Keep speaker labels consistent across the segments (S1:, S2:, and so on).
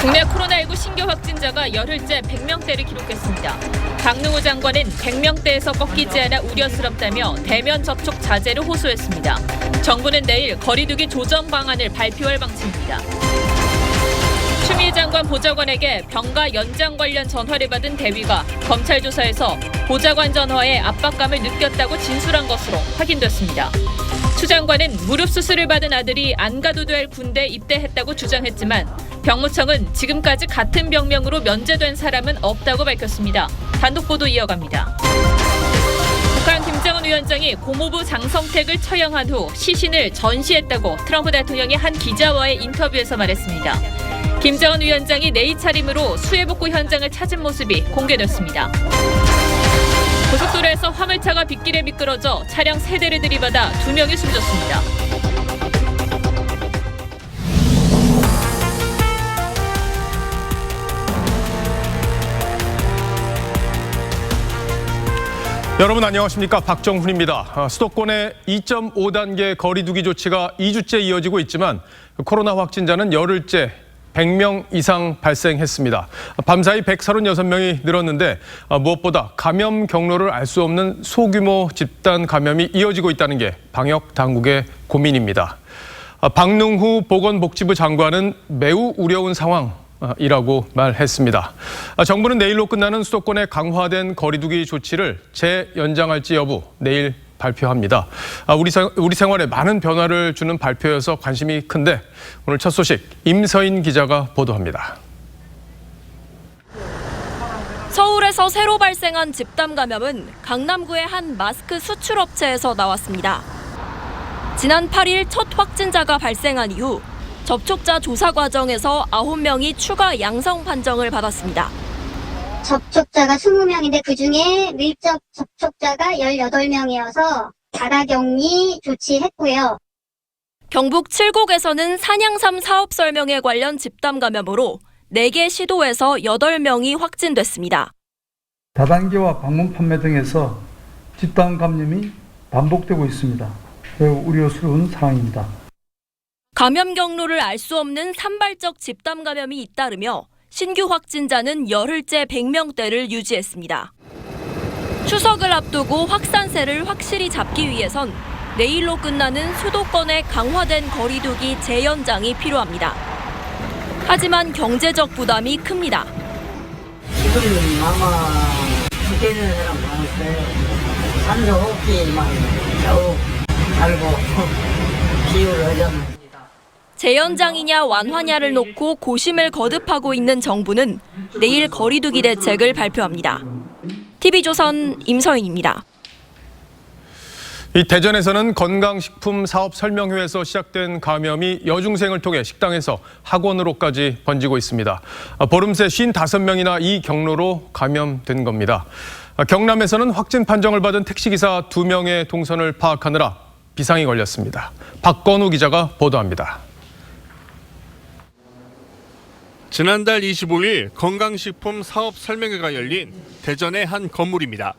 S1: 국내 코로나19 신규 확진자가 열흘째 100명대를 기록했습니다. 박능후 장관은 100명대에서 꺾이지 않아 우려스럽다며 대면 접촉 자제를 호소했습니다. 정부는 내일 거리두기 조정 방안을 발표할 방침입니다. 추미애 장관 보좌관에게 병가 연장 관련 전화를 받은 대위가 검찰 조사에서 보좌관 전화에 압박감을 느꼈다고 진술한 것으로 확인됐습니다. 추 장관은 무릎 수술을 받은 아들이 안 가도 될 군대에 입대했다고 주장했지만 병무청은 지금까지 같은 병명으로 면제된 사람은 없다고 밝혔습니다. 단독 보도 이어갑니다. 북한 김정은 위원장이 고모부 장성택을 처형한 후 시신을 전시했다고 트럼프 대통령이 한 기자와의 인터뷰에서 말했습니다. 김정은 위원장이 내일 차림으로 수해복구 현장을 찾은 모습이 공개됐습니다. 고속도로에서 화물차가 빗길에 미끄러져 차량 3대를 들이받아 2명이 숨졌습니다.
S2: 여러분 안녕하십니까? 박정훈입니다. 수도권의 2.5단계 거리두기 조치가 2주째 이어지고 있지만 코로나 확진자는 열흘째 100명 이상 발생했습니다. 밤사이 136명이 늘었는데 무엇보다 감염 경로를 알 수 없는 소규모 집단 감염이 이어지고 있다는 게 방역 당국의 고민입니다. 박능후 보건복지부 장관은 매우 우려운 상황이라고 말했습니다. 정부는 내일로 끝나는 수도권의 강화된 거리두기 조치를 재연장할지 여부 내일 발표합니다. 우리 생활에 많은 변화를 주는 발표여서 관심이 큰데 오늘 첫 소식 임서인 기자가 보도합니다.
S3: 서울에서 새로 발생한 집단 감염은 강남구의 한 마스크 수출업체에서 나왔습니다. 지난 8일 첫 확진자가 발생한 이후 접촉자 조사 과정에서 9명이 추가 양성 판정을 받았습니다.
S4: 접촉자가 20명인데 그중에 밀접 접촉자가 18명이어서 자가격리 조치했고요.
S3: 경북 칠곡에서는 산양삼 사업 설명회 관련 집단 감염으로 4개 시도에서 8명이 확진됐습니다.
S5: 다단계와 방문 판매 등에서 집단 감염이 반복되고 있습니다. 매우 우려스러운 상황입니다.
S3: 감염 경로를 알 수 없는 산발적 집단 감염이 잇따르며 신규 확진자는 열흘째 100명대를 유지했습니다. 추석을 앞두고 확산세를 확실히 잡기 위해선 내일로 끝나는 수도권의 강화된 거리두기 재연장이 필요합니다. 하지만 경제적 부담이 큽니다.
S6: 지금 아마 죽겠는 사람 많았어요. 산소 호흡기만 겨우 달고 비유를 하자면.
S3: 재연장이냐 완화냐를 놓고 고심을 거듭하고 있는 정부는 내일 거리두기 대책을 발표합니다. TV조선 임서인입니다.
S2: 이 대전에서는 건강식품 사업 설명회에서 시작된 감염이 여중생을 통해 식당에서 학원으로까지 번지고 있습니다. 보름 새 55명이나 이 경로로 감염된 겁니다. 경남에서는 확진 판정을 받은 택시기사 2명의 동선을 파악하느라 비상이 걸렸습니다. 박건우 기자가 보도합니다.
S7: 지난달 25일 건강식품 사업 설명회가 열린 대전의 한 건물입니다.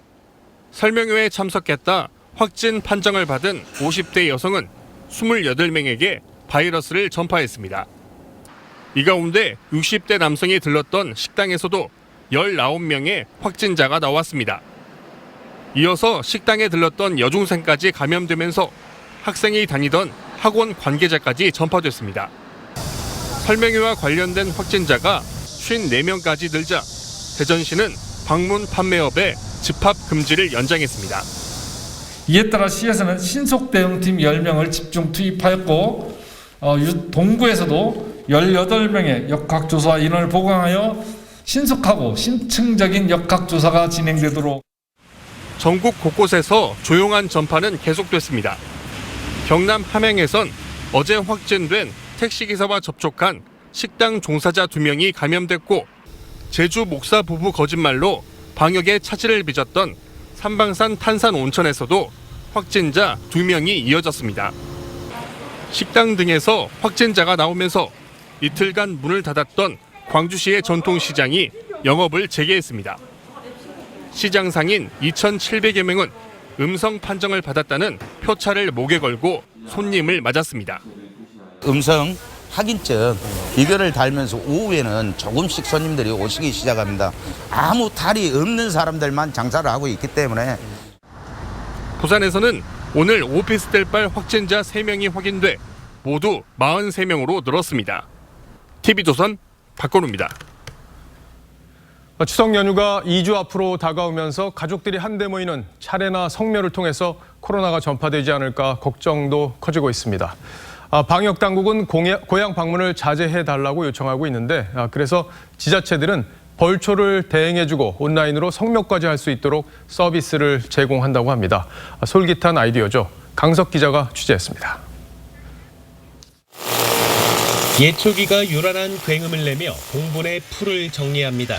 S7: 설명회에 참석했다 확진 판정을 받은 50대 여성은 28명에게 바이러스를 전파했습니다. 이 가운데 60대 남성이 들렀던 식당에서도 19명의 확진자가 나왔습니다. 이어서 식당에 들렀던 여중생까지 감염되면서 학생이 다니던 학원 관계자까지 전파됐습니다. 설명회와 관련된 확진자가 54명까지 늘자 대전시는 방문 판매업에 집합 금지를 연장했습니다.
S8: 이에 따라 시에서는 신속 대응팀 10명을 집중 투입하였고 동구에서도 18명의 역학조사 인원을 보강하여 신속하고 심층적인 역학조사가 진행되도록.
S7: 전국 곳곳에서 조용한 전파는 계속됐습니다. 경남 함양에선 어제 확진된 택시기사와 접촉한 식당 종사자 2명이 감염됐고 제주 목사 부부 거짓말로 방역에 차질을 빚었던 삼방산 탄산 온천에서도 확진자 2명이 이어졌습니다. 식당 등에서 확진자가 나오면서 이틀간 문을 닫았던 광주시의 전통시장이 영업을 재개했습니다. 시장 상인 2,700여 명은 음성 판정을 받았다는 표차를 목에 걸고 손님을 맞았습니다.
S9: 음성 확인증 이거를 달면서 오후에는 조금씩 손님들이 오시기 시작합니다. 아무 탈이 없는 사람들만 장사를 하고 있기 때문에.
S7: 부산에서는 오늘 오피스텔발 확진자 3명이 확인돼 모두 43명으로 늘었습니다. TV조선 박건우입니다.
S2: 추석 연휴가 2주 앞으로 다가오면서 가족들이 한데 모이는 차례나 성묘를 통해서 코로나가 전파되지 않을까 걱정도 커지고 있습니다. 방역 당국은 고향 방문을 자제해달라고 요청하고 있는데 그래서 지자체들은 벌초를 대행해주고 온라인으로 성묘까지 할 수 있도록 서비스를 제공한다고 합니다. 솔깃한 아이디어죠. 강석 기자가 취재했습니다.
S10: 예초기가 요란한 굉음을 내며 봉분의 풀을 정리합니다.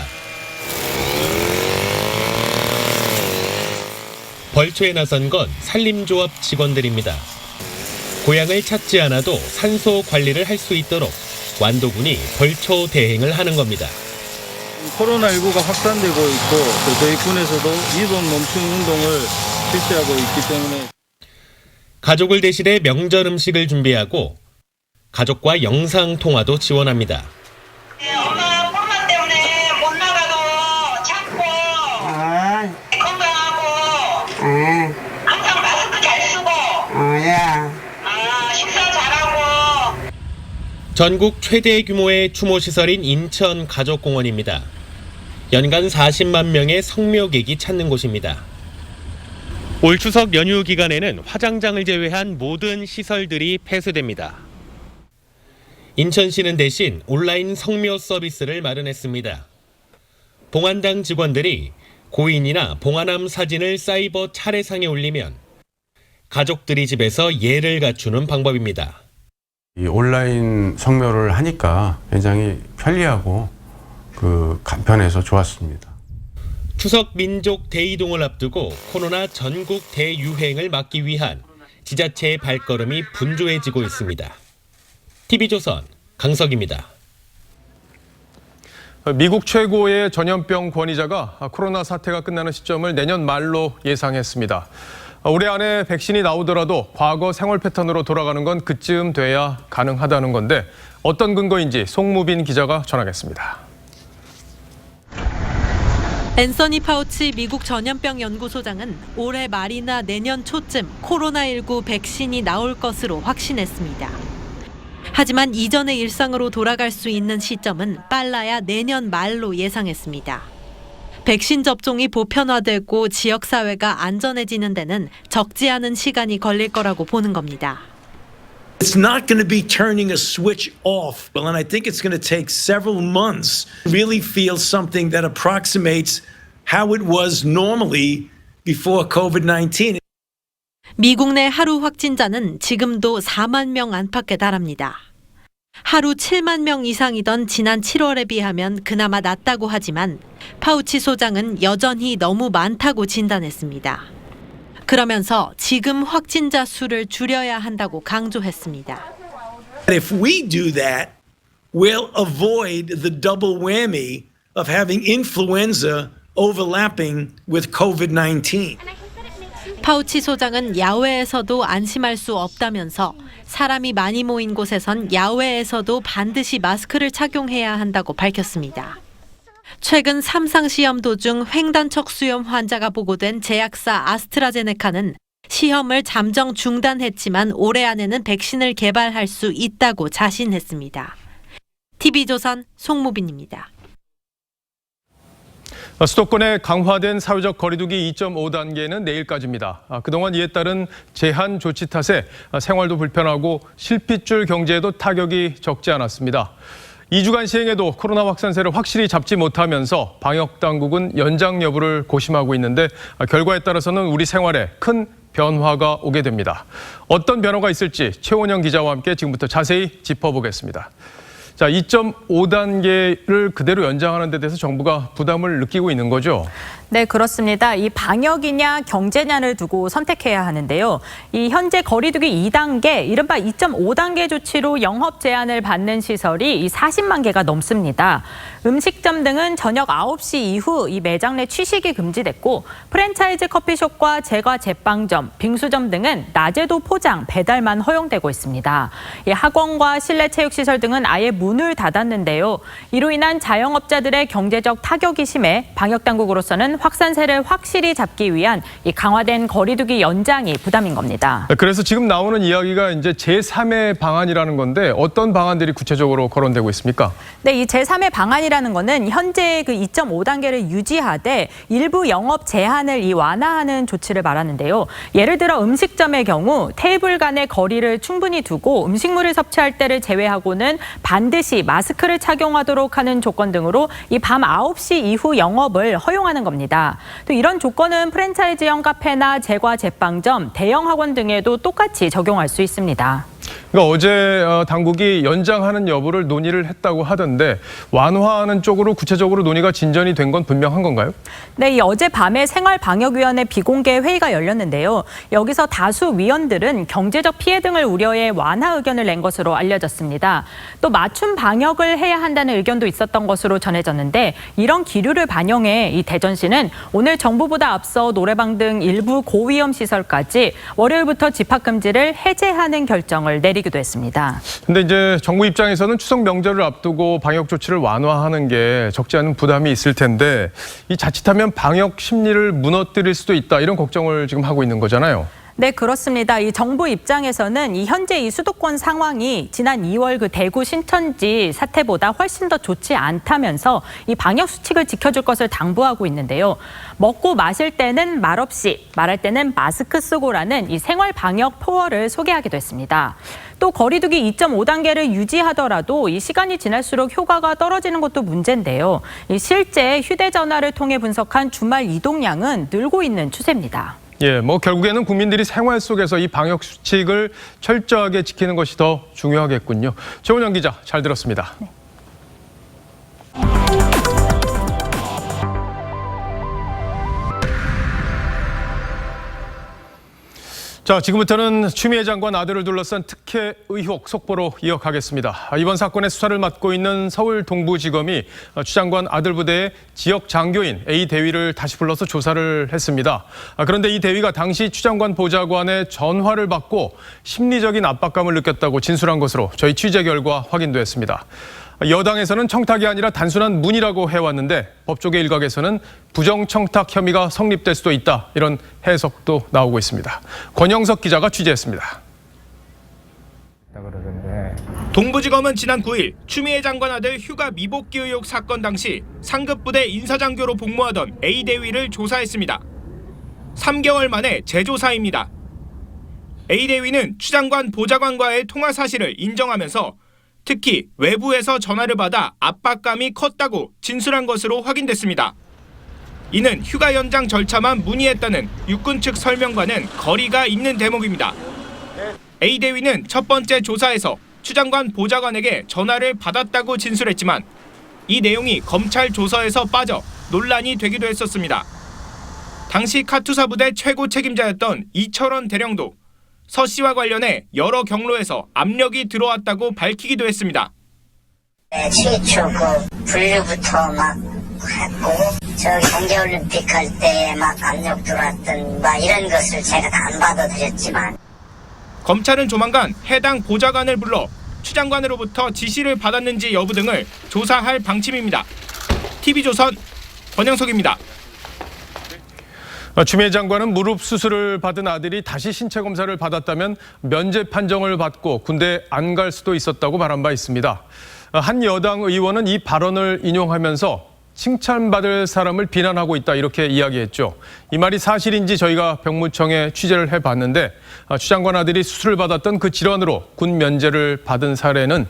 S10: 벌초에 나선 건 산림조합 직원들입니다. 고향을 찾지 않아도 산소 관리를 할 수 있도록 완도군이 벌초 대행을 하는 겁니다.
S5: 코로나19가 확산되고 있고 또 저희 군에서도 이동 멈춤 운동을 실시하고 있기 때문에
S10: 가족을 대신해 명절 음식을 준비하고 가족과 영상 통화도 지원합니다.
S11: 엄마 코로나 때문에 못 나가도 참고 건강하고 항상 마스크 잘 쓰고 식사 잘하고.
S10: 전국 최대 규모의 추모시설인 인천 가족공원입니다. 연간 40만 명의 성묘객이 찾는 곳입니다. 올 추석 연휴 기간에는 화장장을 제외한 모든 시설들이 폐쇄됩니다. 인천시는 대신 온라인 성묘 서비스를 마련했습니다. 봉안당 직원들이 고인이나 봉안함 사진을 사이버 차례상에 올리면 가족들이 집에서 예를 갖추는 방법입니다.
S12: 이 온라인 성묘를 하니까 굉장히 편리하고 간편해서 좋았습니다.
S10: 추석 민족 대이동을 앞두고 코로나 전국 대유행을 막기 위한 지자체의 발걸음이 분주해지고 있습니다. TV조선 강석입니다.
S2: 미국 최고의 전염병 권위자가 코로나 사태가 끝나는 시점을 내년 말로 예상했습니다. 올해 안에 백신이 나오더라도 과거 생활 패턴으로 돌아가는 건 그쯤 돼야 가능하다는 건데 어떤 근거인지 송무빈 기자가 전하겠습니다.
S13: 앤서니 파우치 미국 전염병 연구소장은 올해 말이나 내년 초쯤 코로나19 백신이 나올 것으로 확신했습니다. 하지만 이전의 일상으로 돌아갈 수 있는 시점은 빨라야 내년 말로 예상했습니다. 백신 접종이 보편화되고 지역사회가 안전해지는 데는 적지 않은 시간이 걸릴 거라고 보는 겁니다.
S14: It's not going to be turning a switch off. Well, and I think it's going to take several months to really feel something that approximates how it was normally before COVID-19.
S13: 미국 내 하루 확진자는 지금도 4만 명 안팎에 달합니다. 하루 7만 명 이상이던 지난 7월에 비하면 그나마 낮다고 하지만 파우치 소장은 여전히 너무 많다고 진단했습니다. 그러면서 지금 확진자 수를 줄여야 한다고 강조했습니다.
S14: If we do that, we'll avoid the double whammy of having influenza overlapping with COVID-19.
S13: 파우치 소장은 야외에서도 안심할 수 없다면서 사람이 많이 모인 곳에선 야외에서도 반드시 마스크를 착용해야 한다고 밝혔습니다. 최근 3상 시험 도중 횡단척 수염 환자가 보고된 제약사 아스트라제네카는 시험을 잠정 중단했지만 올해 안에는 백신을 개발할 수 있다고 자신했습니다. TV조선 송무빈입니다.
S2: 수도권의 강화된 사회적 거리두기 2.5단계는 내일까지입니다. 그동안 이에 따른 제한 조치 탓에 생활도 불편하고 실핏줄 경제에도 타격이 적지 않았습니다. 2주간 시행에도 코로나 확산세를 확실히 잡지 못하면서 방역당국은 연장 여부를 고심하고 있는데 결과에 따라서는 우리 생활에 큰 변화가 오게 됩니다. 어떤 변화가 있을지 최원영 기자와 함께 지금부터 자세히 짚어보겠습니다. 자, 2.5단계를 그대로 연장하는 데 대해서 정부가 부담을 느끼고 있는 거죠?
S15: 네, 그렇습니다. 이 방역이냐 경제냐를 두고 선택해야 하는데요. 이 현재 거리두기 2단계, 이른바 2.5단계 조치로 영업 제한을 받는 시설이 이 40만 개가 넘습니다. 음식점 등은 저녁 9시 이후 이 매장 내 취식이 금지됐고, 프랜차이즈 커피숍과 제과 제빵점, 빙수점 등은 낮에도 포장, 배달만 허용되고 있습니다. 이 학원과 실내 체육시설 등은 아예 문을 닫았는데요. 이로 인한 자영업자들의 경제적 타격이 심해 방역당국으로서는 확산세를 확실히 잡기 위한 이 강화된 거리두기 연장이 부담인 겁니다.
S2: 그래서 지금 나오는 이야기가 이제 제3의 방안이라는 건데 어떤 방안들이 구체적으로 거론되고 있습니까?
S15: 네, 이 제3의 방안이라는 거는 현재 그 2.5단계를 유지하되 일부 영업 제한을 완화하는 조치를 말하는데요. 예를 들어 음식점의 경우 테이블 간의 거리를 충분히 두고 음식물을 섭취할 때를 제외하고는 반드시 마스크를 착용하도록 하는 조건 등으로 이 밤 9시 이후 영업을 허용하는 겁니다. 또 이런 조건은 프랜차이즈형 카페나 제과 제빵점, 대형 학원 등에도 똑같이 적용할 수 있습니다.
S2: 그러니까 어제 당국이 연장하는 여부를 논의를 했다고 하던데 완화하는 쪽으로 구체적으로 논의가 진전이 된 건 분명한 건가요?
S15: 네, 이 어젯밤에 생활방역위원회 비공개 회의가 열렸는데요. 여기서 다수 위원들은 경제적 피해 등을 우려해 완화 의견을 낸 것으로 알려졌습니다. 또 맞춤 방역을 해야 한다는 의견도 있었던 것으로 전해졌는데 이런 기류를 반영해 이 대전시는 오늘 정부보다 앞서 노래방 등 일부 고위험 시설까지 월요일부터 집합금지를 해제하는 결정을 내리기도 했습니다.
S2: 근데 이제 정부 입장에서는 추석 명절을 앞두고 방역 조치를 완화하는 게 적지 않은 부담이 있을 텐데 이 자칫하면 방역 심리를 무너뜨릴 수도 있다 이런 걱정을 지금 하고 있는 거잖아요.
S15: 네, 그렇습니다. 이 정부 입장에서는 이 현재 이 수도권 상황이 지난 2월 그 대구 신천지 사태보다 훨씬 더 좋지 않다면서 이 방역 수칙을 지켜줄 것을 당부하고 있는데요. 먹고 마실 때는 말없이, 말할 때는 마스크 쓰고라는 이 생활 방역 포어를 소개하기도 했습니다. 또 거리두기 2.5단계를 유지하더라도 이 시간이 지날수록 효과가 떨어지는 것도 문제인데요. 이 실제 휴대전화를 통해 분석한 주말 이동량은 늘고 있는 추세입니다.
S2: 예, 뭐 결국에는 국민들이 생활 속에서 이 방역 수칙을 철저하게 지키는 것이 더 중요하겠군요. 최원영 기자, 잘 들었습니다.
S15: 네.
S2: 자, 지금부터는 추미애 장관 아들을 둘러싼 특혜 의혹 속보로 이어가겠습니다. 이번 사건의 수사를 맡고 있는 서울 동부지검이 추 장관 아들 부대의 지역 장교인 A 대위를 다시 불러서 조사를 했습니다. 그런데 이 대위가 당시 추 장관 보좌관의 전화를 받고 심리적인 압박감을 느꼈다고 진술한 것으로 저희 취재 결과 확인됐습니다. 여당에서는 청탁이 아니라 단순한 문의라고 해왔는데 법조계 일각에서는 부정청탁 혐의가 성립될 수도 있다 이런 해석도 나오고 있습니다. 권영석 기자가 취재했습니다.
S16: 동부지검은 지난 9일 추미애 장관 아들 휴가 미복귀 의혹 사건 당시 상급부대 인사장교로 복무하던 A 대위를 조사했습니다. 3개월 만에 재조사입니다. A 대위는 추 장관 보좌관과의 통화 사실을 인정하면서 특히 외부에서 전화를 받아 압박감이 컸다고 진술한 것으로 확인됐습니다. 이는 휴가 연장 절차만 문의했다는 육군 측 설명과는 거리가 있는 대목입니다. A 대위는 첫 번째 조사에서 추 장관 보좌관에게 전화를 받았다고 진술했지만 이 내용이 검찰 조서에서 빠져 논란이 되기도 했었습니다. 당시 카투사 부대 최고 책임자였던 이철원 대령도 서 씨와 관련해 여러 경로에서 압력이 들어왔다고 밝히기도 했습니다.
S6: 최초 그 분류부터 막 했고 저 경제올림픽 할 때 막 압력 들어왔던 막 이런 것을 제가 다 안 받아들였지만
S16: 검찰은 조만간 해당 보좌관을 불러 추 장관으로부터 지시를 받았는지 여부 등을 조사할 방침입니다. TV조선 권영석입니다.
S2: 추미애 장관은 무릎 수술을 받은 아들이 다시 신체 검사를 받았다면 면제 판정을 받고 군대 안 갈 수도 있었다고 말한 바 있습니다. 한 여당 의원은 이 발언을 인용하면서 칭찬받을 사람을 비난하고 있다 이렇게 이야기했죠. 이 말이 사실인지 저희가 병무청에 취재를 해봤는데 추 장관 아들이 수술을 받았던 그 질환으로 군 면제를 받은 사례는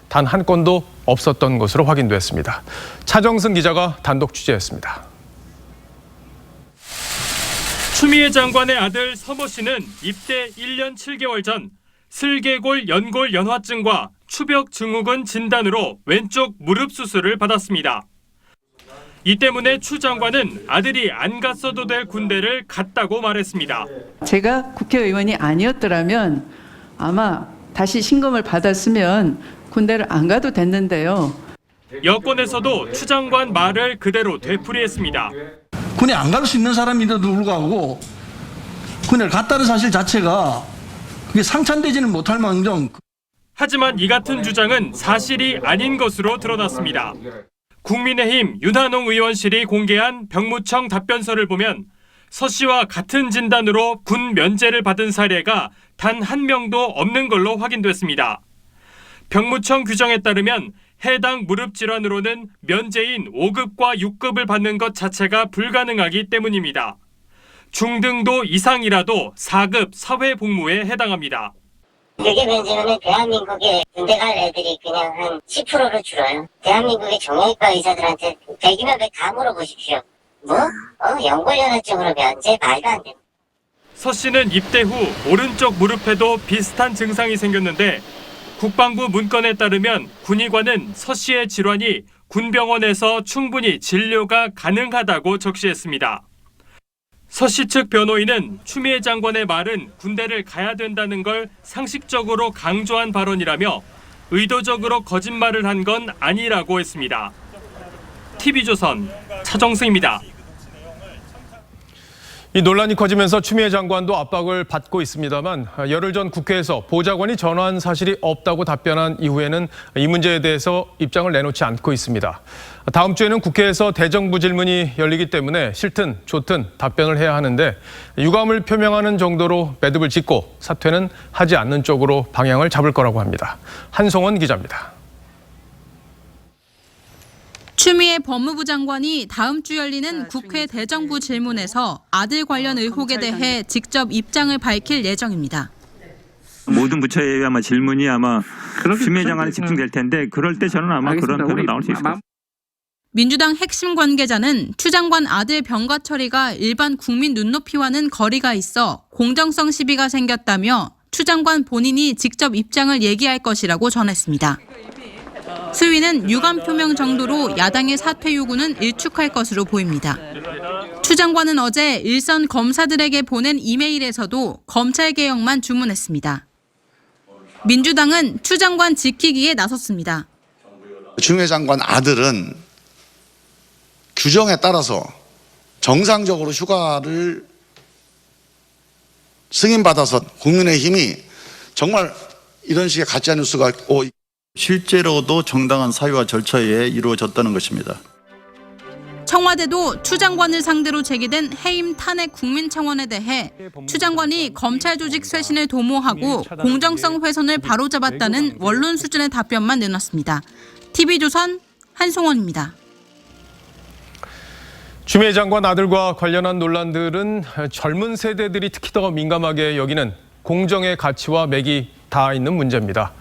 S2: 단 한 건도 없었던 것으로 확인됐습니다. 차정승 기자가 단독 취재했습니다.
S17: 추미애 장관의 아들 서모 씨는 입대 1년 7개월 전 슬개골 연골 연화증과 추벽 증후군 진단으로 왼쪽 무릎 수술을 받았습니다. 이 때문에 추 장관은 아들이 안 갔어도 될 군대를 갔다고 말했습니다.
S18: 제가 국회의원이 아니었더라면 아마 다시 신검을 받았으면 군대를 안 가도 됐는데요.
S17: 여권에서도 추 장관 말을 그대로 되풀이했습니다.
S19: 군에 안 갈 수 있는 사람인데도 불구하고 군에 갔다는 사실 자체가 그게 상찬되지는 못할 망정.
S17: 하지만 이 같은 주장은 사실이 아닌 것으로 드러났습니다. 국민의힘 윤한홍 의원실이 공개한 병무청 답변서를 보면 서 씨와 같은 진단으로 군 면제를 받은 사례가 단 한 명도 없는 걸로 확인됐습니다. 병무청 규정에 따르면 해당 무릎 질환으로는 면제인 5급과 6급을 받는 것 자체가 불가능하기 때문입니다. 중등도 이상이라도 4급 사회복무에 해당합니다.
S6: 그게 면제면 대한민국에 군대 갈 애들이 그냥 한 10%로 줄어요. 대한민국의 정형외과 의사들한테 100이면 100 다 물어보십시오. 뭐? 연골연화증으로 면제? 말도 안 됩니다.
S17: 서 씨는 입대 후 오른쪽 무릎에도 비슷한 증상이 생겼는데 국방부 문건에 따르면 군의관은 서 씨의 질환이 군병원에서 충분히 진료가 가능하다고 적시했습니다. 서 씨 측 변호인은 추미애 장관의 말은 군대를 가야 된다는 걸 상식적으로 강조한 발언이라며 의도적으로 거짓말을 한 건 아니라고 했습니다. TV조선 차정승입니다.
S2: 이 논란이 커지면서 추미애 장관도 압박을 받고 있습니다만 열흘 전 국회에서 보좌관이 전화한 사실이 없다고 답변한 이후에는 이 문제에 대해서 입장을 내놓지 않고 있습니다. 다음 주에는 국회에서 대정부 질문이 열리기 때문에 싫든 좋든 답변을 해야 하는데 유감을 표명하는 정도로 매듭을 짓고 사퇴는 하지 않는 쪽으로 방향을 잡을 거라고 합니다. 한송원 기자입니다.
S20: 추미애 법무부 장관이 다음 주 열리는 국회 대정부 질문에서 아들 관련 의혹에 대해 직접 입장을 밝힐 예정입니다.
S21: 모든 부처에 아마 질문이 아마 추미애 장관에 집중될 텐데 그럴 때 저는 아마 그런 표현 나올 수 있을 것 같습니다.
S20: 민주당 핵심 관계자는 추 장관 아들 병가 처리가 일반 국민 눈높이와는 거리가 있어 공정성 시비가 생겼다며 추 장관 본인이 직접 입장을 얘기할 것이라고 전했습니다. 수위는 유감 표명 정도로 야당의 사퇴 요구는 일축할 것으로 보입니다. 추 장관은 어제 일선 검사들에게 보낸 이메일에서도 검찰 개혁만 주문했습니다. 민주당은 추 장관 지키기에 나섰습니다.
S22: 추미애 장관 아들은 규정에 따라서 정상적으로 휴가를 승인받아서 국민의힘이 정말 이런 식의 가짜 뉴스가
S23: 실제로도 정당한 사유와 절차에 이루어졌다는 것입니다.
S20: 청와대도 추 장관을 상대로 제기된 해임 탄핵 국민청원에 대해 추 장관이 검찰 조직 쇄신을 도모하고 공정성 훼손을 바로잡았다는 원론 수준의 답변만 내놨습니다. TV조선 한송원입니다.
S2: 추미애 장관 아들과 관련한 논란들은 젊은 세대들이 특히 더 민감하게 여기는 공정의 가치와 맥이 닿아 있는 문제입니다.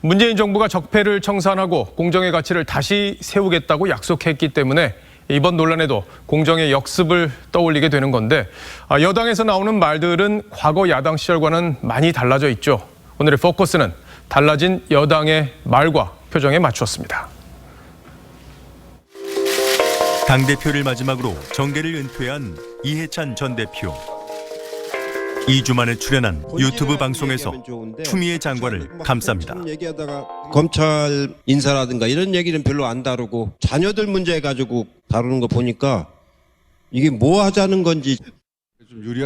S2: 문재인 정부가 적폐를 청산하고 공정의 가치를 다시 세우겠다고 약속했기 때문에 이번 논란에도 공정의 역습을 떠올리게 되는 건데 여당에서 나오는 말들은 과거 야당 시절과는 많이 달라져 있죠. 오늘의 포커스는 달라진 여당의 말과 표정에 맞추었습니다.
S24: 당대표를 마지막으로 정계를 은퇴한 이해찬 전 대표. 2주 만에 출연한 유튜브 방송에서 추미애 장관을 감쌉니다.
S25: 검찰 인사라든가 이런 얘기는 별로 안 다루고 자녀들 문제 가지고 다루는 거 보니까 이게 뭐 하자는 건지.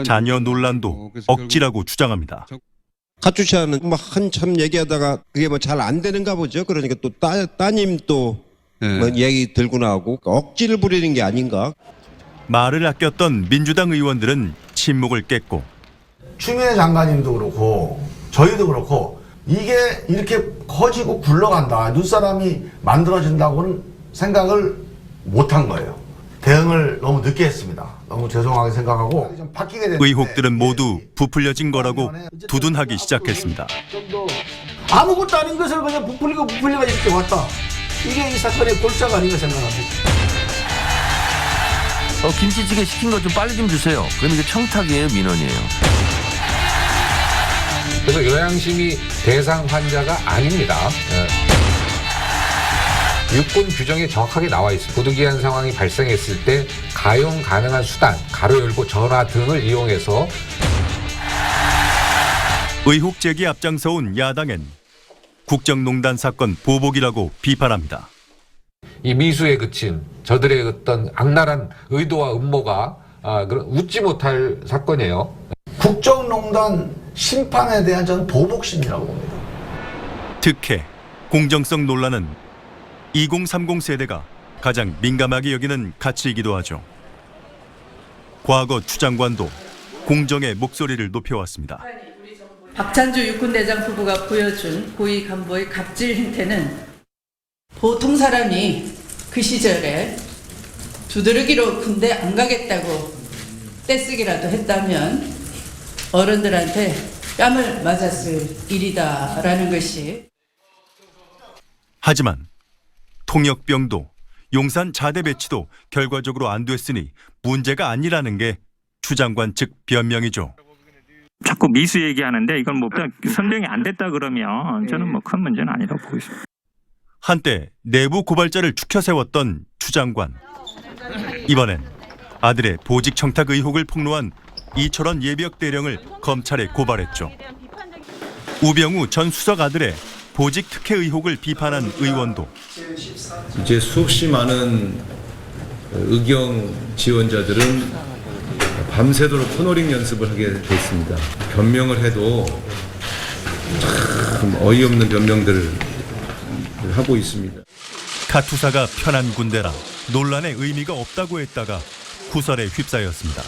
S24: 자녀 논란도 억지라고 주장합니다.
S25: 카투샤는 막 한참 얘기하다가 그게 뭐 잘 안 되는가 보죠. 그러니까 또 따님 또 뭐 얘기 들고 나오고 억지를 부리는 게 아닌가.
S24: 말을 아꼈던 민주당 의원들은 침묵을 깼고
S26: 추미애 장관님도 그렇고 저희도 그렇고 이게 이렇게 커지고 굴러간다. 눈사람이 만들어진다고는 생각을 못한 거예요. 대응을 너무 늦게 했습니다. 너무 죄송하게 생각하고 좀 바뀌게 됐는데
S24: 의혹들은 모두 부풀려진 거라고 두둔하기 시작했습니다.
S26: 아무것도 아닌 것을 그냥 부풀리가 이렇게 왔다. 이게 이 사건의 골자가 아닌가 생각합니다.
S27: 김치찌개 시킨 거 좀 빨리 좀 주세요. 그럼 이게 청탁이에요, 민원이에요.
S28: 그래서 요양심이 대상 환자가 아닙니다.
S1: 육군 규정에 정확하게 나와 있습니다. 부득이한 상황이 발생했을 때 가용 가능한 수단, 가로 열고 전화 등을 이용해서
S24: 의혹 제기에 앞장서온 야당은 국정농단 사건 보복이라고 비판합니다.
S1: 이 미수에 그친 저들의 어떤 악랄한 의도와 음모가 웃지 못할 사건이에요.
S26: 국정농단 심판에 대한 저는 보복심이라고 봅니다.
S24: 특혜, 공정성 논란은 2030 세대가 가장 민감하게 여기는 가치이기도 하죠. 과거 추 장관도 공정의 목소리를 높여왔습니다.
S18: 박찬주 육군대장 후보가 보여준 고위 간부의 갑질 행태는 보통 사람이 그 시절에 두드러기로 군대 안 가겠다고 떼쓰기라도 했다면 어른들한테 뺨을 맞았을 일이다라는 것이.
S24: 하지만 통역병도 용산 자대 배치도 결과적으로 안 됐으니 문제가 아니라는 게 추 장관 측 변명이죠.
S21: 자꾸 미수 얘기하는데 이건 뭐 설명이 안 됐다 그러면 저는 뭐 큰 문제는 아니라고 보고 있습니다.
S24: 한때 내부 고발자를 추켜 세웠던 추 장관. 이번엔 아들의 보직 청탁 의혹을 폭로한 이철원 예비역 대령을 검찰에 고발했죠. 우병우 전 수석 아들의 보직 특혜 의혹을 비판한 의원도
S3: 이제 수없이 많은 의경 지원자들은 밤새도록 코너링 연습을 하게 돼 있습니다. 변명을 해도 참 어이없는 변명들을 하고 있습니다.
S24: 카투사가 편한 군대라 논란의 의미가 없다고 했다가 구설에 휩싸였습니다.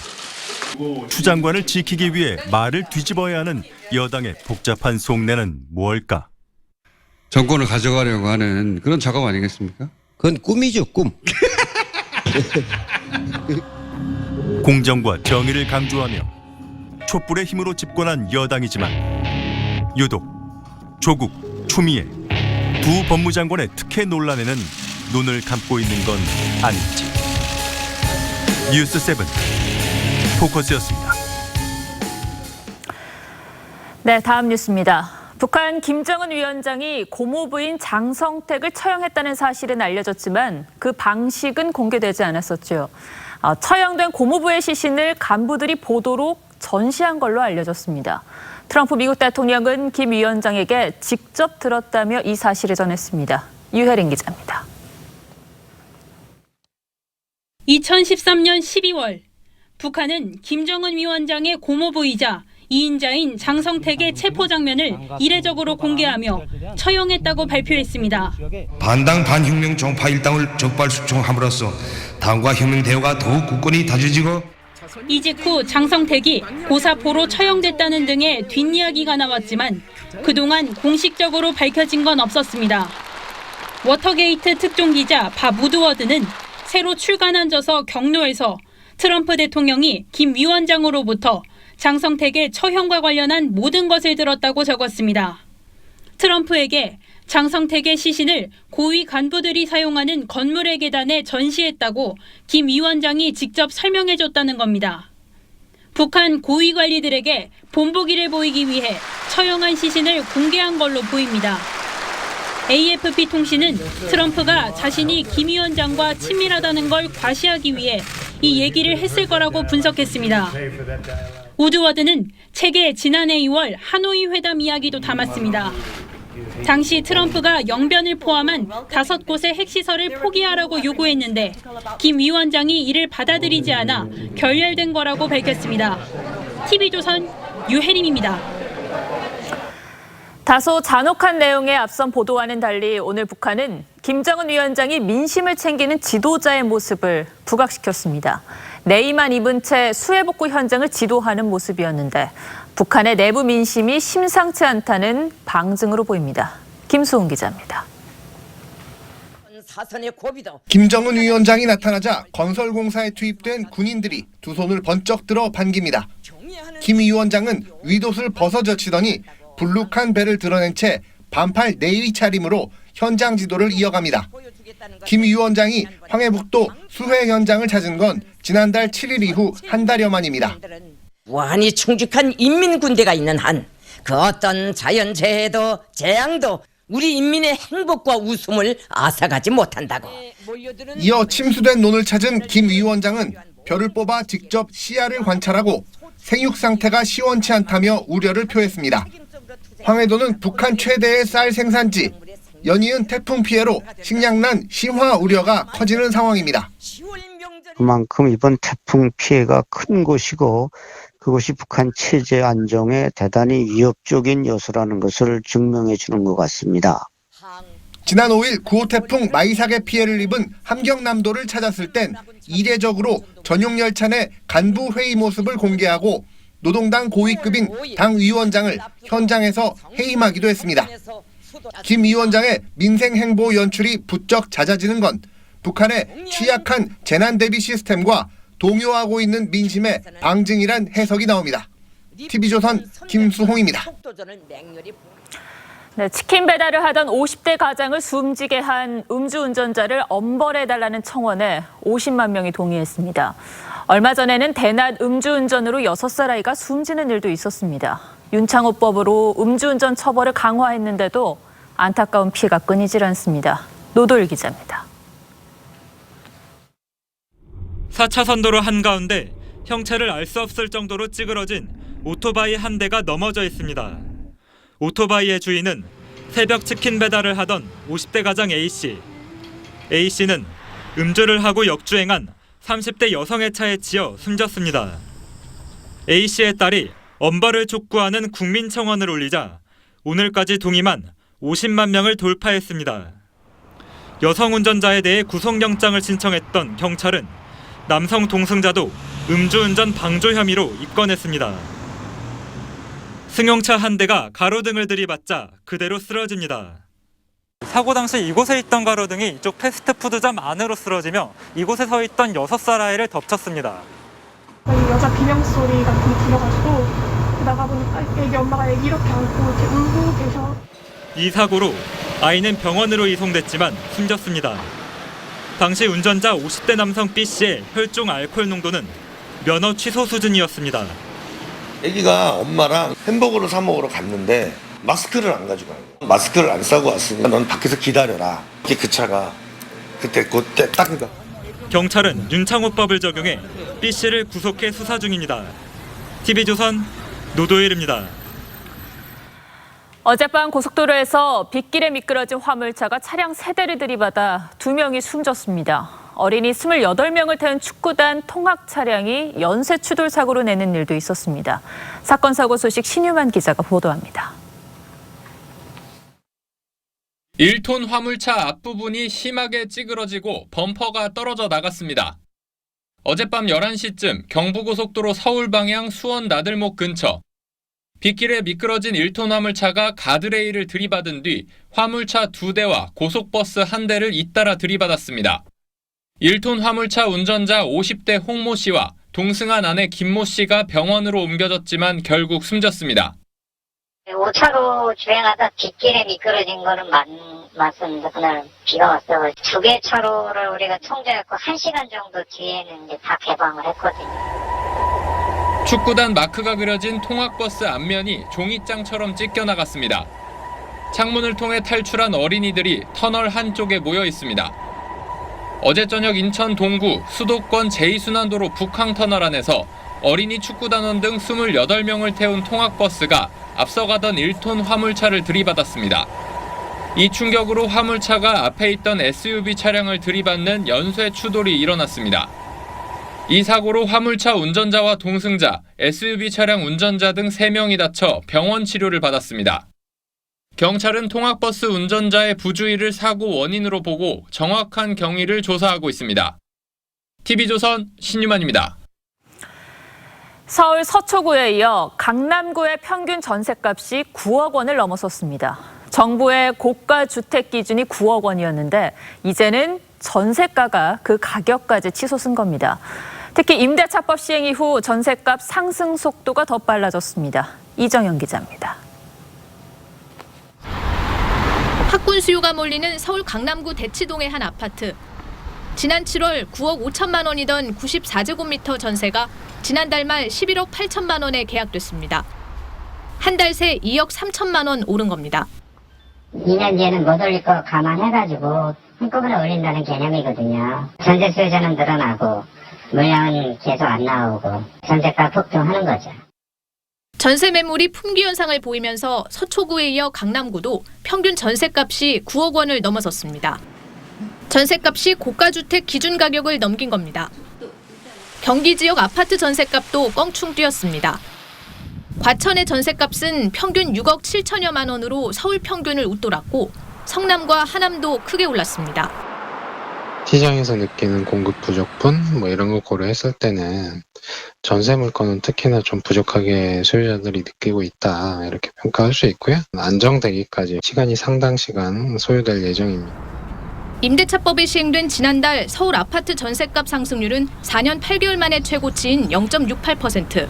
S24: 추 장관을 지키기 위해 말을 뒤집어야 하는 여당의 복잡한 속내는 뭘까?
S4: 정권을 가져가려고 하는 그런 작업 아니겠습니까?
S25: 그건 꿈이죠, 꿈.
S24: 공정과 정의를 강조하며 촛불의 힘으로 집권한 여당이지만 유독 조국, 추미애 두 법무장관의 특혜 논란에는 눈을 감고 있는 건 아닌지. 뉴스7 포커스였습니다.
S15: 네, 다음 뉴스입니다. 북한 김정은 위원장이 고모부인 장성택을 처형했다는 사실은 알려졌지만 그 방식은 공개되지 않았었죠. 처형된 고모부의 시신을 간부들이 보도록 전시한 걸로 알려졌습니다. 트럼프 미국 대통령은 김 위원장에게 직접 들었다며 이 사실을 전했습니다. 유혜린 기자입니다.
S5: 2013년 12월 북한은 김정은 위원장의 고모부이자 2인자인 장성택의 체포 장면을 이례적으로 공개하며 처형했다고 발표했습니다.
S7: 반당 반혁명 정파 일당을 적발수총함으로써 당과 혁명 대우가 더욱 굳건히 다져지고
S5: 이직 후 장성택이 고사포로 처형됐다는 등의 뒷이야기가 나왔지만 그동안 공식적으로 밝혀진 건 없었습니다. 워터게이트 특종기자 밥 우드워드는 새로 출간한 저서 경로에서 트럼프 대통령이 김 위원장으로부터 장성택의 처형과 관련한 모든 것을 들었다고 적었습니다. 트럼프에게 장성택의 시신을 고위 간부들이 사용하는 건물의 계단에 전시했다고 김 위원장이 직접 설명해줬다는 겁니다. 북한 고위 관리들에게 본보기를 보이기 위해 처형한 시신을 공개한 걸로 보입니다. AFP 통신은 트럼프가 자신이 김 위원장과 친밀하다는 걸 과시하기 위해 이 얘기를 했을 거라고 분석했습니다. 우드워드는 책에 지난해 2월 하노이 회담 이야기도 담았습니다. 당시 트럼프가 영변을 포함한 5곳의 핵시설을 포기하라고 요구했는데 김 위원장이 이를 받아들이지 않아 결렬된 거라고 밝혔습니다. TV조선 유혜림입니다.
S15: 다소 잔혹한 내용의 앞선 보도와는 달리 오늘 북한은 김정은 위원장이 민심을 챙기는 지도자의 모습을 부각시켰습니다. 네이만 입은 채 수해복구 현장을 지도하는 모습이었는데 북한의 내부 민심이 심상치 않다는 방증으로 보입니다. 김수훈 기자입니다.
S8: 김정은 위원장이 나타나자 건설공사에 투입된 군인들이 두 손을 번쩍 들어 반깁니다. 김 위원장은 윗옷을 벗어젖히더니 불룩한 배를 드러낸 채 반팔 내의 차림으로 현장 지도를 이어갑니다. 김 위원장이 황해북도 수해 현장을 찾은 건 지난달 7일 이후 한 달여 만입니다.
S9: 무한히 충직한 인민군대가 있는 한 그 어떤 자연재해도 재앙도 우리 인민의 행복과 웃음을 앗아가지 못한다고.
S8: 이어 침수된 논을 찾은 김 위원장은 별을 뽑아 직접 씨알을 관찰하고 생육 상태가 시원치 않다며 우려를 표했습니다. 황해도는 북한 최대의 쌀 생산지, 연이은 태풍 피해로 식량난 심화 우려가 커지는 상황입니다.
S10: 그만큼 이번 태풍 피해가 큰 곳이고 그것이 북한 체제 안정에 대단히 위협적인 요소라는 것을 증명해 주는 것 같습니다.
S8: 지난 5일 9호 태풍 마이삭의 피해를 입은 함경남도를 찾았을 땐 이례적으로 전용 열차 내 간부 회의 모습을 공개하고 노동당 고위급인 당 위원장을 현장에서 해임하기도 했습니다. 김 위원장의 민생 행보 연출이 부쩍 잦아지는 건 북한의 취약한 재난 대비 시스템과 동요하고 있는 민심의 방증이란 해석이 나옵니다. TV조선 김수홍입니다.
S15: 네, 치킨 배달을 하던 50대 가장을 숨지게 한 음주운전자를 엄벌해달라는 청원에 50만 명이 동의했습니다. 얼마 전에는 대낮 음주운전으로 6살 아이가 숨지는 일도 있었습니다. 윤창호법으로 음주운전 처벌을 강화했는데도 안타까운 피해가 끊이질 않습니다. 노도일 기자입니다.
S17: 4차선 도로 한가운데 형체를 알 수 없을 정도로 찌그러진 오토바이 한 대가 넘어져 있습니다. 오토바이의 주인은 새벽 치킨 배달을 하던 50대 가장 A씨. A씨는 음주를 하고 역주행한 30대 여성의 차에 치여 숨졌습니다. A씨의 딸이 엄벌을 촉구하는 국민청원을 올리자 오늘까지 동의만 50만 명을 돌파했습니다. 여성 운전자에 대해 구속영장을 신청했던 경찰은 남성 동승자도 음주운전 방조 혐의로 입건했습니다. 승용차 한 대가 가로등을 들이받자 그대로 쓰러집니다. 사고 당시 이곳에 있던 가로등이 이쪽 패스트푸드점 안으로 쓰러지며 이곳에 서 있던 6살 아이를 덮쳤습니다.
S11: 여자 비명소리 같은 게 들려가지고 나가보니까 애기 엄마가 애기 이렇게 안고 이렇게 울고 계셔.
S17: 이 사고로 아이는 병원으로 이송됐지만 숨졌습니다. 당시 운전자 50대 남성 B씨의 혈중 알코올 농도는 면허 취소 수준이었습니다.
S12: 아기가 엄마랑 햄버거를 사 먹으러 갔는데 마스크를 안 가지고 가요. 마스크를 안 싸고 왔으니까 넌 밖에서 기다려라. 그 차가 그때 딱
S17: 경찰은 윤창호법을 적용해 B씨를 구속해 수사 중입니다. TV조선 노도일입니다.
S15: 어젯밤 고속도로에서 빗길에 미끄러진 화물차가 차량 3대를 들이받아 2명이 숨졌습니다. 어린이 28명을 태운 축구단 통학 차량이 연쇄 추돌 사고로 내는 일도 있었습니다. 사건 사고 소식 신유만 기자가 보도합니다.
S13: 1톤 화물차 앞부분이 심하게 찌그러지고 범퍼가 떨어져 나갔습니다. 어젯밤 11시쯤 경부고속도로 서울 방향 수원 나들목 근처 빗길에 미끄러진 1톤 화물차가 가드레일을 들이받은 뒤 화물차 2대와 고속버스 1대를 잇따라 들이받았습니다. 1톤 화물차 운전자 50대 홍모 씨와 동승한 아내 김모 씨가 병원으로 옮겨졌지만 결국 숨졌습니다.
S6: 5차로 주행하다 빗길에 미끄러진 거는 맞습니다. 그날 비가 왔어요. 2개 차로를 우리가 통제했고 1시간 정도 뒤에는 이제 다 개방을 했거든요.
S13: 축구단 마크가 그려진 통학버스 앞면이 종이장처럼 찢겨나갔습니다. 창문을 통해 탈출한 어린이들이 터널 한쪽에 모여 있습니다. 어제 저녁 인천 동구 수도권 제2순환도로 북항터널 안에서 어린이 축구단원 등 28명을 태운 통학버스가 앞서가던 1톤 화물차를 들이받았습니다. 이 충격으로 화물차가 앞에 있던 SUV 차량을 들이받는 연쇄 추돌이 일어났습니다. 이 사고로 화물차 운전자와 동승자, SUV 차량 운전자 등 3명이 다쳐 병원 치료를 받았습니다. 경찰은 통학버스 운전자의 부주의를 사고 원인으로 보고 정확한 경위를 조사하고 있습니다. TV조선 신유만입니다.
S15: 서울 서초구에 이어 강남구의 평균 전셋값이 9억 원을 넘어섰습니다. 정부의 고가 주택 기준이 9억 원이었는데 이제는 전셋가가 그 가격까지 치솟은 겁니다. 특히 임대차법 시행 이후 전셋값 상승 속도가 더 빨라졌습니다. 이정현 기자입니다.
S14: 학군 수요가 몰리는 서울 강남구 대치동의 한 아파트. 지난 7월 9억 5천만 원이던 94제곱미터 전세가 지난달 말 11억 8천만 원에 계약됐습니다. 한 달 새 2억 3천만 원 오른 겁니다.
S6: 2년 뒤에는 못 올릴 거 감안해가지고 한꺼번에 올린다는 개념이거든요. 전세 수요자는 늘어나고 물량은 계속 안 나오고 전세가 폭등하는 거죠.
S14: 전세 매물이 품귀 현상을 보이면서 서초구에 이어 강남구도 평균 전세값이 9억 원을 넘어섰습니다. 전세값이 고가주택 기준 가격을 넘긴 겁니다. 경기 지역 아파트 전세값도 껑충 뛰었습니다. 과천의 전세값은 평균 6억 7천여만 원으로 서울 평균을 웃돌았고 성남과 하남도 크게 올랐습니다.
S2: 시장에서 느끼는 공급 부족분 이런 거 고려했을 때는 전세 물건은 특히나 좀 부족하게 소유자들이 느끼고 있다 이렇게 평가할 수 있고요. 안정되기까지 시간이 상당 시간 소요될 예정입니다.
S14: 임대차법이 시행된 지난달 서울 아파트 전세값 상승률은 4년 8개월 만에 최고치인 0.68%.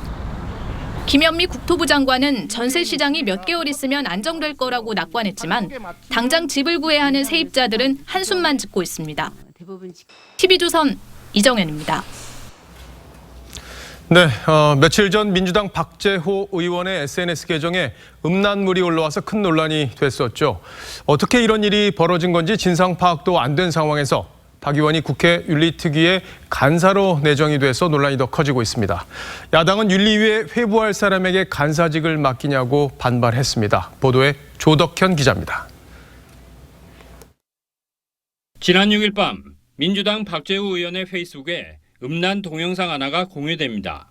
S14: 김현미 국토부 장관은 전세 시장이 몇 개월 있으면 안정될 거라고 낙관했지만 당장 집을 구해야 하는 세입자들은 한숨만 짓고 있습니다. TV조선 이정현입니다.
S16: 네, 며칠 전 민주당 박재호 의원의 SNS 계정에 음란물이 올라와서 큰 논란이 됐었죠. 어떻게 이런 일이 벌어진 건지 진상 파악도 안 된 상황에서 박 의원이 국회 윤리특위에 간사로 내정이 돼서 논란이 더 커지고 있습니다. 야당은 윤리위에 회부할 사람에게 간사직을 맡기냐고 반발했습니다. 보도에 조덕현 기자입니다.
S13: 지난 6일 밤 민주당 박재우 의원의 페이스북에 음란 동영상 하나가 공유됩니다.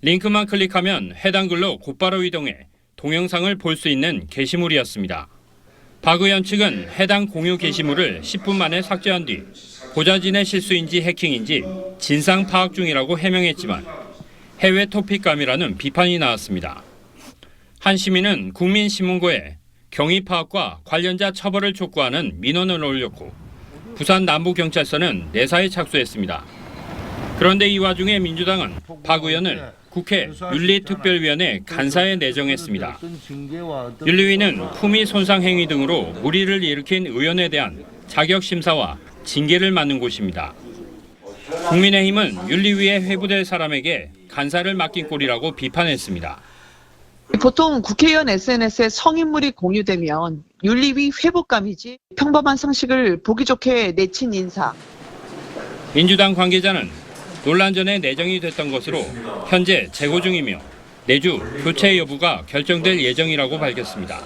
S13: 링크만 클릭하면 해당 글로 곧바로 이동해 동영상을 볼 수 있는 게시물이었습니다. 박 의원 측은 해당 공유 게시물을 10분 만에 삭제한 뒤 보좌진의 실수인지 해킹인지 진상 파악 중이라고 해명했지만 해외 토픽감이라는 비판이 나왔습니다. 한 시민은 국민신문고에 경위 파악과 관련자 처벌을 촉구하는 민원을 올렸고 부산 남부경찰서는 내사에 착수했습니다. 그런데 이 와중에 민주당은 박 의원을 국회 윤리특별위원회 간사에 내정했습니다. 윤리위는 품위 손상 행위 등으로 물의를 일으킨 의원에 대한 자격심사와 징계를 맡는 곳입니다. 국민의힘은 윤리위에 회부될 사람에게 간사를 맡긴 꼴이라고 비판했습니다.
S19: 보통 국회의원 SNS에 성인물이 공유되면 윤리위 회복감이지 평범한 상식을 보기 좋게 내친 인사.
S13: 민주당 관계자는 논란 전에 내정이 됐던 것으로 현재 재고 중이며 내주 교체 여부가 결정될 예정이라고 밝혔습니다.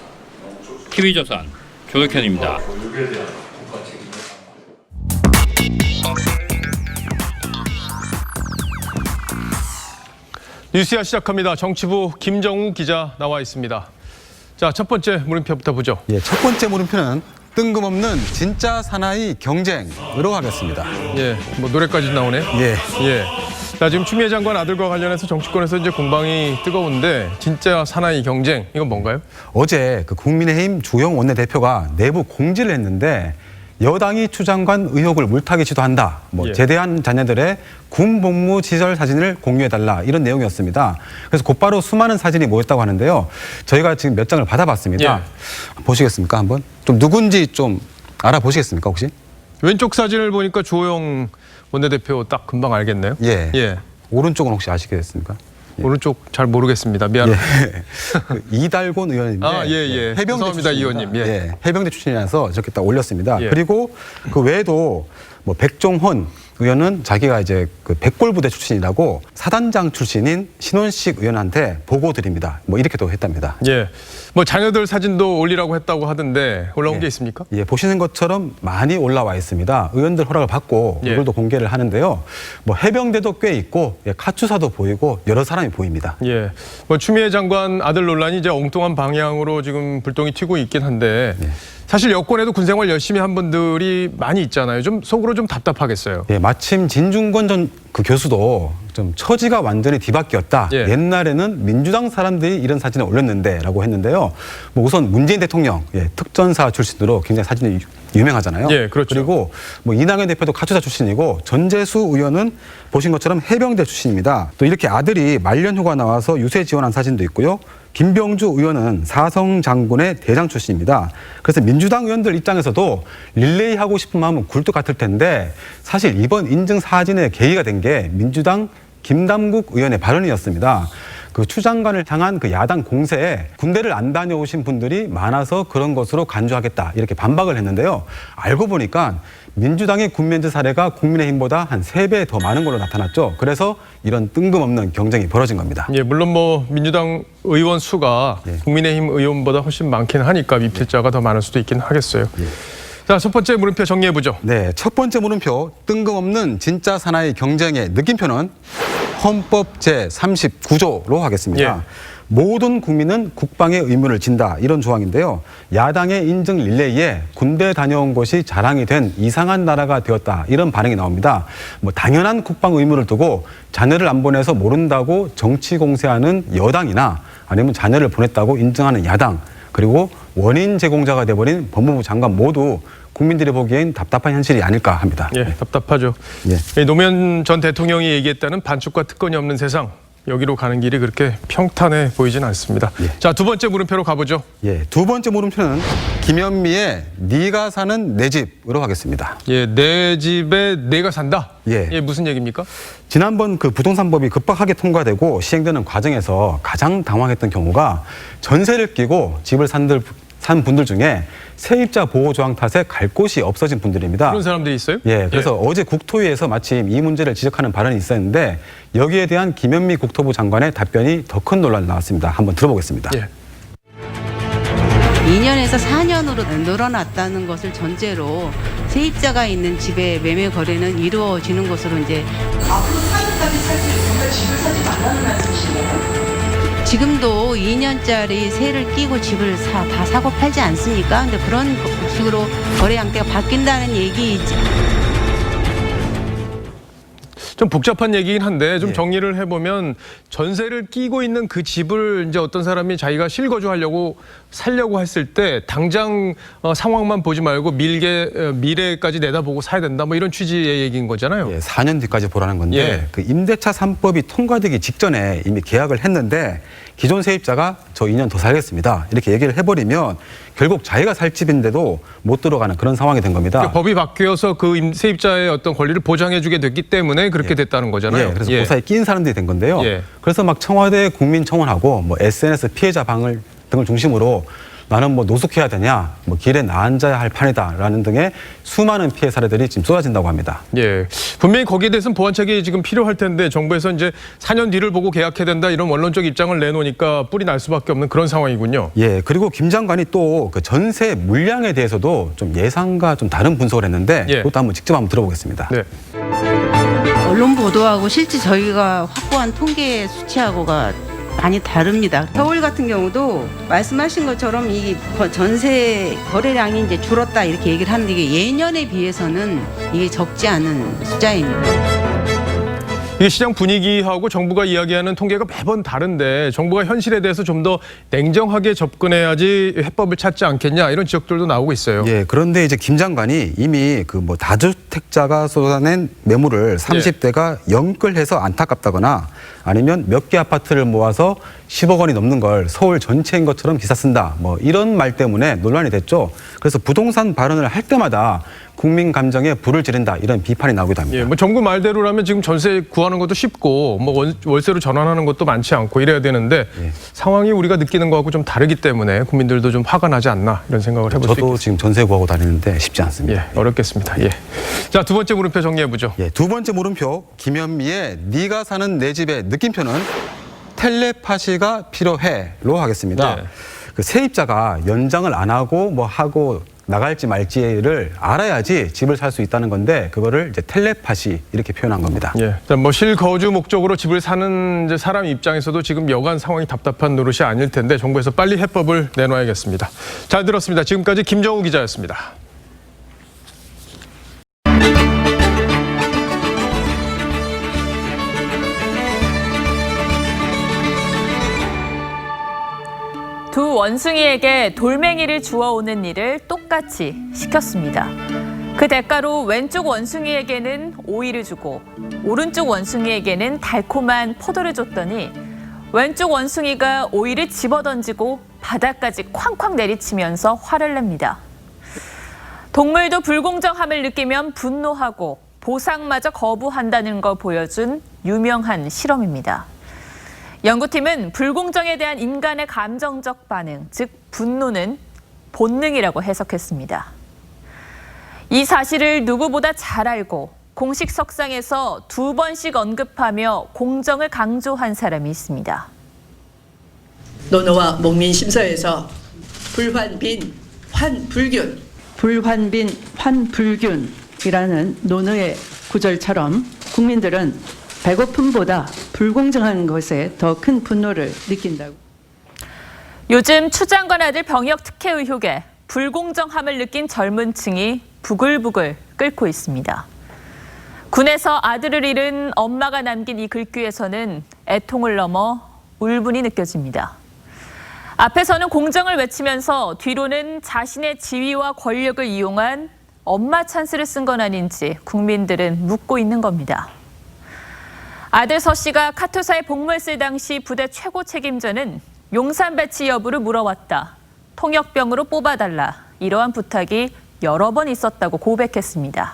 S13: TV조선 조덕현입니다.
S16: 뉴스야 시작합니다. 정치부 김정우 기자 나와 있습니다. 자, 첫 번째 물음표부터 보죠.
S20: 예, 첫 번째 물음표는 뜬금없는 진짜 사나이 경쟁으로 하겠습니다.
S16: 예, 뭐 노래까지 나오네.
S20: 예.
S16: 자, 지금 추미애 장관 아들과 관련해서 정치권에서 이제 공방이 뜨거운데 진짜 사나이 경쟁 이건 뭔가요?
S20: 어제 그 국민의힘 주영 원내대표가 내부 공지를 했는데 여당이 추 장관 의혹을 물타기 시도한다. 제대한 자녀들의 군 복무 시절 사진을 공유해달라 이런 내용이었습니다. 그래서 곧바로 수많은 사진이 모였다고 하는데요. 저희가 지금 몇 장을 받아봤습니다. 보시겠습니까 한번? 좀 누군지 좀 알아보시겠습니까 혹시?
S16: 왼쪽 사진을 보니까 주호영 원내대표 딱 금방 알겠네요.
S20: 예. 오른쪽은 혹시 아시겠습니까?
S16: 오른쪽 잘 모르겠습니다. 미안합니다.
S20: 그 이달곤 의원인데 해병대
S16: 죄송합니다, 이 의원님.
S20: 해병대 출신이라서 저렇게 딱 올렸습니다.
S16: 예.
S20: 그리고 그 외에도 뭐 백종훈 의원은 자기가 이제 그 백골부대 출신이라고 사단장 출신인 신원식 의원한테 보고 드립니다. 뭐 이렇게도 했답니다.
S16: 예. 뭐 자녀들 사진도 올리라고 했다고 하던데 올라온 게 있습니까?
S20: 예, 보시는 것처럼 많이 올라와 있습니다. 의원들 허락을 받고 얼굴도 공개를 하는데요. 뭐 해병대도 꽤 있고 카투사도 보이고 여러 사람이 보입니다.
S16: 예. 뭐 추미애 장관 아들 논란이 이제 엉뚱한 방향으로 지금 불똥이 튀고 있긴 한데 사실 여권에도 군 생활 열심히 한 분들이 많이 있잖아요. 좀 속으로 좀 답답하겠어요.
S20: 예, 마침 진중권 전 그 교수도 좀 처지가 완전히 뒤바뀌었다. 옛날에는 민주당 사람들이 이런 사진을 올렸는데라고 했는데요. 뭐 우선 문재인 대통령 특전사 출신으로 굉장히 사진이 유명하잖아요.
S16: 예, 그렇죠.
S20: 그리고 뭐 이낙연 대표도 카투사 출신이고 전재수 의원은 보신 것처럼 해병대 출신입니다. 또 이렇게 아들이 말년휴가 나와서 유세 지원한 사진도 있고요. 김병주 의원은 사성 장군의 대장 출신입니다. 그래서 민주당 의원들 입장에서도 릴레이 하고 싶은 마음은 굴뚝 같을 텐데 사실 이번 인증 사진의 계기가 된 게 민주당 김남국 의원의 발언이었습니다. 그 추 장관을 향한 그 야당 공세에 군대를 안 다녀오신 분들이 많아서 그런 것으로 간주하겠다 이렇게 반박을 했는데요. 알고 보니까 민주당의 군면제 사례가 국민의힘보다 한 3배 더 많은 걸로 나타났죠. 그래서 이런 뜬금없는 경쟁이 벌어진 겁니다.
S16: 예, 물론 뭐 민주당 의원 수가 국민의힘 의원보다 훨씬 많긴 하니까 미필자가 더 많을 수도 있긴 하겠어요. 자, 첫 번째 물음표 정리해보죠.
S20: 네, 첫 번째 물음표 뜬금없는 진짜 사나이 경쟁의 느낌표는 헌법 제39조로 하겠습니다. 모든 국민은 국방의 의무를 진다 이런 조항인데요. 야당의 인증 릴레이에 군대 다녀온 것이 자랑이 된 이상한 나라가 되었다 이런 반응이 나옵니다. 뭐 당연한 국방 의무를 두고 자녀를 안 보내서 모른다고 정치 공세하는 여당이나 아니면 자녀를 보냈다고 인정하는 야당 그리고 원인 제공자가 돼버린 법무부 장관 모두 국민들이 보기엔 답답한 현실이 아닐까 합니다.
S16: 예, 답답하죠. 노무현 전 대통령이 얘기했다는 반축과 특권이 없는 세상. 여기로 가는 길이 그렇게 평탄해 보이진 않습니다. 자, 두 번째 물음표로 가보죠.
S20: 예, 두 번째 물음표는 김현미의 네가 사는 내 집으로 하겠습니다.
S16: 예, 내 집에 내가 산다?
S20: 예,
S16: 무슨 얘기입니까?
S20: 지난번 그 부동산법이 급박하게 통과되고 시행되는 과정에서 가장 당황했던 경우가 전세를 끼고 집을 산 분들 중에 세입자 보호 조항 탓에 갈 곳이 없어진 분들입니다.
S16: 그런 사람들이 있어요?
S20: 예, 그래서 어제 국토위에서 마침 이 문제를 지적하는 발언이 있었는데 여기에 대한 김현미 국토부 장관의 답변이 더 큰 논란이 나왔습니다. 한번 들어보겠습니다.
S1: 2년에서 4년으로 늘어났다는 것을 전제로 세입자가 있는 집의 매매 거래는 이루어지는 것으로 이제 앞으로 4년까지 살 수 있는 집을 사지 말라는 말씀이시네요. 지금도 2년짜리 세를 끼고 집을 다 사고 팔지 않습니까? 근데 그런 식으로 거래 양태가 바뀐다는 얘기이지.
S16: 좀 복잡한 얘기긴 한데 좀 정리를 해보면 전세를 끼고 있는 그 집을 이제 어떤 사람이 자기가 실거주하려고 살려고 했을 때 당장 상황만 보지 말고 미래까지 내다보고 사야 된다 뭐 이런 취지의 얘기인 거잖아요.
S20: 예, 4년 뒤까지 보라는 건데 그 임대차 3법이 통과되기 직전에 이미 계약을 했는데 기존 세입자가 저 2년 더 살겠습니다. 이렇게 얘기를 해버리면 결국 자기가 살 집인데도 못 들어가는 그런 상황이 된 겁니다.
S16: 그러니까 법이 바뀌어서 그 세입자의 어떤 권리를 보장해주게 됐기 때문에 그렇게 됐다는 거잖아요.
S20: 그래서 고사에 끼인 사람들이 된 건데요. 그래서 막 청와대 국민청원하고 뭐 SNS 피해자 방을 등을 중심으로 나는 뭐 노숙해야 되냐, 뭐 길에 나앉아야 할 판이다라는 등의 수많은 피해 사례들이 지금 쏟아진다고 합니다.
S16: 예, 분명히 거기에 대해서는 보완책이 지금 필요할 텐데 정부에서 이제 4년 뒤를 보고 계약해야 된다 이런 원론적 입장을 내놓으니까 뿔이 날 수밖에 없는 그런 상황이군요.
S20: 예, 그리고 김 장관이 또 그 전세 물량에 대해서도 좀 예상과 좀 다른 분석을 했는데 그것도 직접 한번 들어보겠습니다.
S1: 언론 보도하고 실제 저희가 확보한 통계 수치하고가 많이 다릅니다. 서울 같은 경우도 말씀하신 것처럼 이 전세 거래량이 이제 줄었다 이렇게 얘기를 하는데 이게 예년에 비해서는 이게 적지 않은 숫자입니다.
S16: 이게 시장 분위기하고 정부가 이야기하는 통계가 매번 다른데 정부가 현실에 대해서 좀 더 냉정하게 접근해야지 해법을 찾지 않겠냐 이런 지적들도 나오고 있어요.
S20: 예, 그런데 이제 김 장관이 이미 그 뭐 다주택자가 쏟아낸 매물을 30대가 연끌해서 안타깝다거나 아니면 몇 개 아파트를 모아서 10억 원이 넘는 걸 서울 전체인 것처럼 기사 쓴다. 뭐 이런 말 때문에 논란이 됐죠. 그래서 부동산 발언을 할 때마다 국민 감정에 불을 지른다 이런 비판이 나오기도 합니다.
S16: 예, 뭐 정부 말대로라면 지금 전세 구하는 것도 쉽고 뭐 월세로 전환하는 것도 많지 않고 이래야 되는데 상황이 우리가 느끼는 거하고 좀 다르기 때문에 국민들도 좀 화가 나지 않나 이런 생각을 해볼 수 있겠습니다.
S20: 저도 지금 전세 구하고 다니는데 쉽지 않습니다.
S16: 예, 어렵겠습니다. 예. 자, 두 번째 물음표 정리해 보죠.
S20: 예, 두 번째 물음표 김현미의 네가 사는 내 집의 느낌표는 텔레파시가 필요해로 하겠습니다. 그 세입자가 연장을 안 하고 뭐 하고 나갈지 말지를 알아야지 집을 살 수 있다는 건데 그거를 이제 텔레파시 이렇게 표현한 겁니다.
S16: 예, 뭐 실거주 목적으로 집을 사는 이제 사람 입장에서도 지금 여간 상황이 답답한 노릇이 아닐 텐데 정부에서 빨리 해법을 내놔야겠습니다. 잘 들었습니다. 지금까지 김정우 기자였습니다.
S15: 두 원숭이에게 돌멩이를 주워오는 일을 똑같이 시켰습니다. 그 대가로 왼쪽 원숭이에게는 오이를 주고 오른쪽 원숭이에게는 달콤한 포도를 줬더니 왼쪽 원숭이가 오이를 집어던지고 바닥까지 쾅쾅 내리치면서 화를 냅니다. 동물도 불공정함을 느끼면 분노하고 보상마저 거부한다는 걸 보여준 유명한 실험입니다. 연구팀은 불공정에 대한 인간의 감정적 반응, 즉 분노는 본능이라고 해석했습니다. 이 사실을 누구보다 잘 알고 공식 석상에서 2번씩 언급하며 공정을 강조한 사람이 있습니다.
S3: 논어와 목민심서에서 불환빈 환불균, 불환빈 환불균이라는 논어의 구절처럼 국민들은 배고픔보다 불공정한 것에 더 큰 분노를 느낀다고.
S15: 요즘 추 장관 아들 병역 특혜 의혹에 불공정함을 느낀 젊은 층이 부글부글 끓고 있습니다. 군에서 아들을 잃은 엄마가 남긴 이 글귀에서는 애통을 넘어 울분이 느껴집니다. 앞에서는 공정을 외치면서 뒤로는 자신의 지위와 권력을 이용한 엄마 찬스를 쓴 건 아닌지 국민들은 묻고 있는 겁니다. 아들 서 씨가 카투사에 복무했을 당시 부대 최고 책임자는 용산 배치 여부를 물어왔다. 통역병으로 뽑아달라. 이러한 부탁이 여러 번 있었다고 고백했습니다.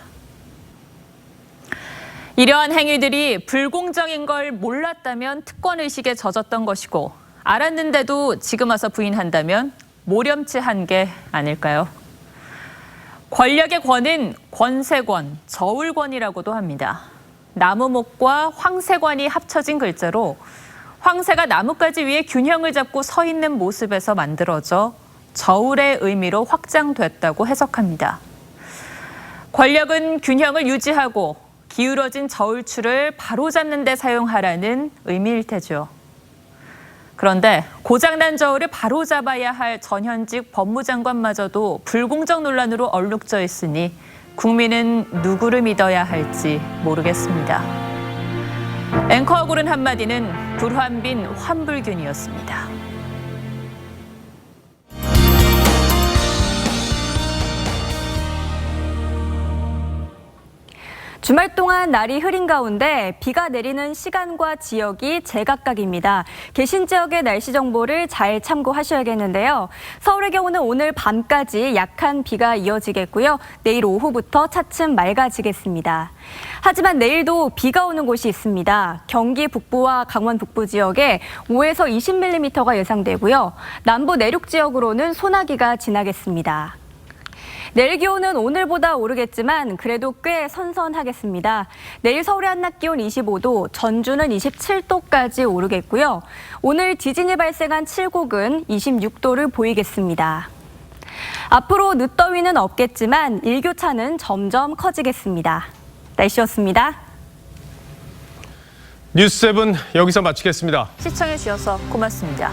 S15: 이러한 행위들이 불공정인 걸 몰랐다면 특권의식에 젖었던 것이고 알았는데도 지금 와서 부인한다면 모렴치한 게 아닐까요? 권력의 권은 권세권, 저울권이라고도 합니다. 나무목과 황새관이 합쳐진 글자로 황새가 나뭇가지 위에 균형을 잡고 서 있는 모습에서 만들어져 저울의 의미로 확장됐다고 해석합니다. 권력은 균형을 유지하고 기울어진 저울추를 바로잡는 데 사용하라는 의미일 테죠. 그런데 고장난 저울을 바로잡아야 할 전현직 법무장관마저도 불공정 논란으로 얼룩져 있으니 국민은 누구를 믿어야 할지 모르겠습니다. 앵커가 고른 한마디는 불환빈 환불균이었습니다.
S18: 주말 동안 날이 흐린 가운데 비가 내리는 시간과 지역이 제각각입니다. 계신 지역의 날씨 정보를 잘 참고하셔야겠는데요. 서울의 경우는 오늘 밤까지 약한 비가 이어지겠고요. 내일 오후부터 차츰 맑아지겠습니다. 하지만 내일도 비가 오는 곳이 있습니다. 경기 북부와 강원 북부 지역에 5에서 20mm가 예상되고요. 남부 내륙 지역으로는 소나기가 지나겠습니다. 내일 기온은 오늘보다 오르겠지만 그래도 꽤 선선하겠습니다. 내일 서울의 한낮 기온 25도, 전주는 27도까지 오르겠고요. 오늘 지진이 발생한 칠곡은 26도를 보이겠습니다. 앞으로 늦더위는 없겠지만 일교차는 점점 커지겠습니다. 날씨였습니다.
S16: 뉴스7 여기서 마치겠습니다.
S15: 시청해 주셔서 고맙습니다.